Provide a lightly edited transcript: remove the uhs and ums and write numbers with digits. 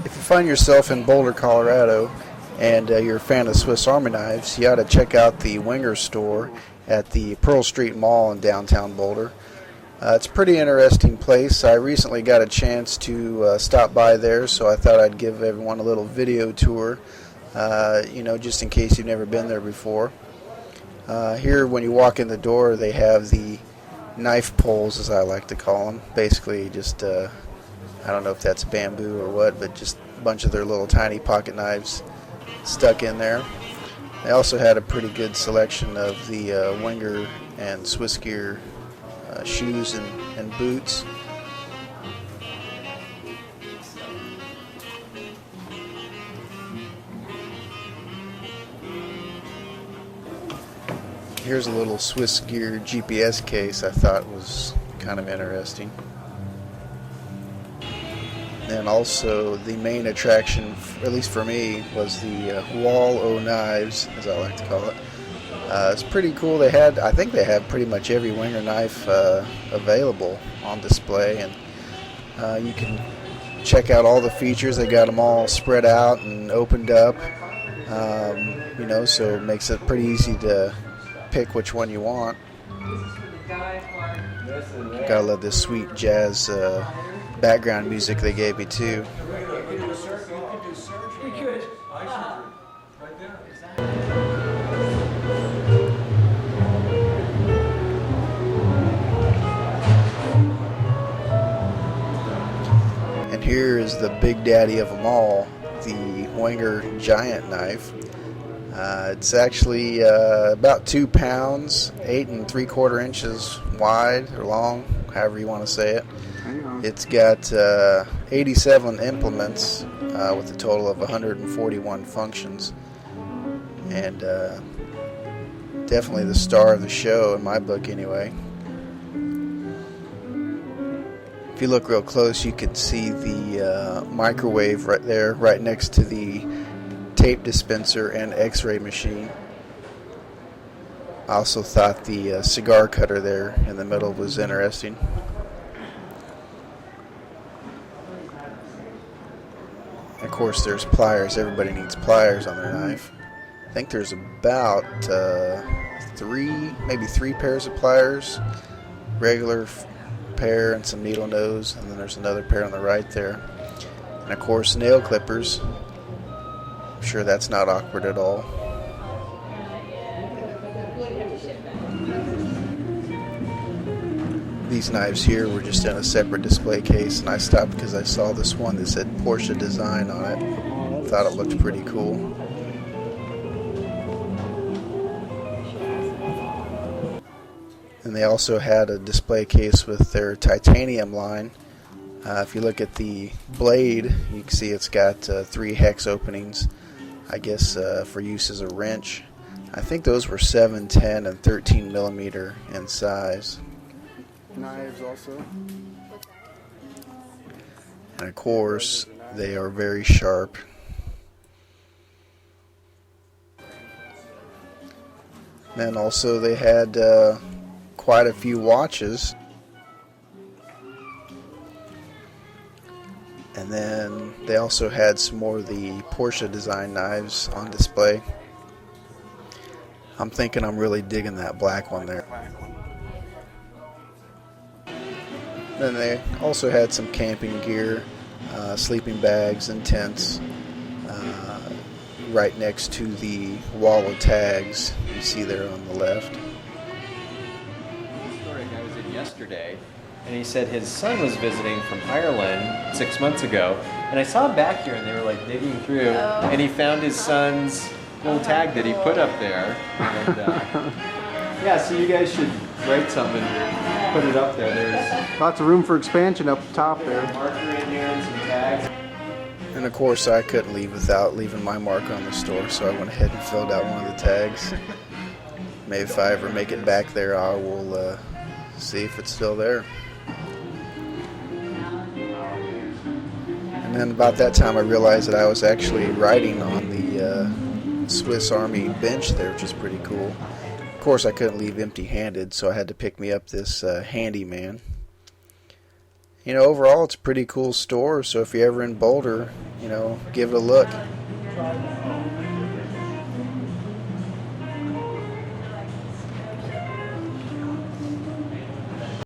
If you find yourself in Boulder, Colorado, and you're a fan of Swiss Army knives, you ought to check out the Wenger Store at the Pearl Street Mall in downtown Boulder. It's a pretty interesting place. I recently got a chance to stop by there, so I thought I'd give everyone a little video tour, just in case you've never been there before. Here, when you walk in the door, they have the knife poles, as I like to call them. Basically, just I don't know if that's bamboo or what, but just a bunch of their little tiny pocket knives stuck in there. They also had a pretty good selection of the Wenger and Swiss gear shoes and boots. Here's a little Swiss gear GPS case I thought was kind of interesting. And also the main attraction, at least for me, was the wall o' knives, as I like to call it. It's pretty cool. I think they have pretty much every Wenger knife available on display, and you can check out all the features. They got them all spread out and opened up, so it makes it pretty easy to pick which one you want. Gotta love this sweet jazz background music they gave me too. And here is the big daddy of them all, the Wenger Giant knife. It's actually about 2 pounds, 8 3/4 inches wide or long, however you want to say it. It's got 87 implements with a total of 141 functions, and definitely the star of the show in my book anyway. If you look real close, you can see the microwave right there, right next to the tape dispenser and x-ray machine. I also thought the cigar cutter there in the middle was interesting. Of course, there's pliers. Everybody needs pliers on their knife. I think there's about maybe three pairs of pliers, regular pair and some needle nose, and then there's another pair on the right there. And of course, nail clippers. I'm sure that's not awkward at all. These knives here were just in a separate display case, and I stopped because I saw this one that said Porsche Design on it. Thought it looked pretty cool. And they also had a display case with their titanium line. If you look at the blade, you can see it's got 3 hex openings, I guess for use as a wrench. I think those were 7, 10, and 13 millimeter in size. Knives also. And of course, they are very sharp. Then also they had quite a few watches. And then they also had some more of the Porsche Design knives on display. I'm thinking I'm really digging that black one there. Then they also had some camping gear, sleeping bags and tents right next to the wall of tags you see there on the left. The story I was in yesterday, and he said his son was visiting from Ireland 6 months ago, and I saw him back here and they were like digging through, and he found his son's little tag that he put up there. And, yeah, so you guys should write something and put it up there. There's lots of room for expansion up top there. a marker in here and some tags. And of course I couldn't leave without leaving my mark on the store, so I went ahead and filled out one of the tags. Maybe if I ever make it back there, I will see if it's still there. And then about that time I realized that I was actually riding on the Swiss Army bench there, which is pretty cool. Of course I couldn't leave empty-handed, so I had to pick me up this Handyman. You know, overall it's a pretty cool store, so if you're ever in Boulder, give it a look.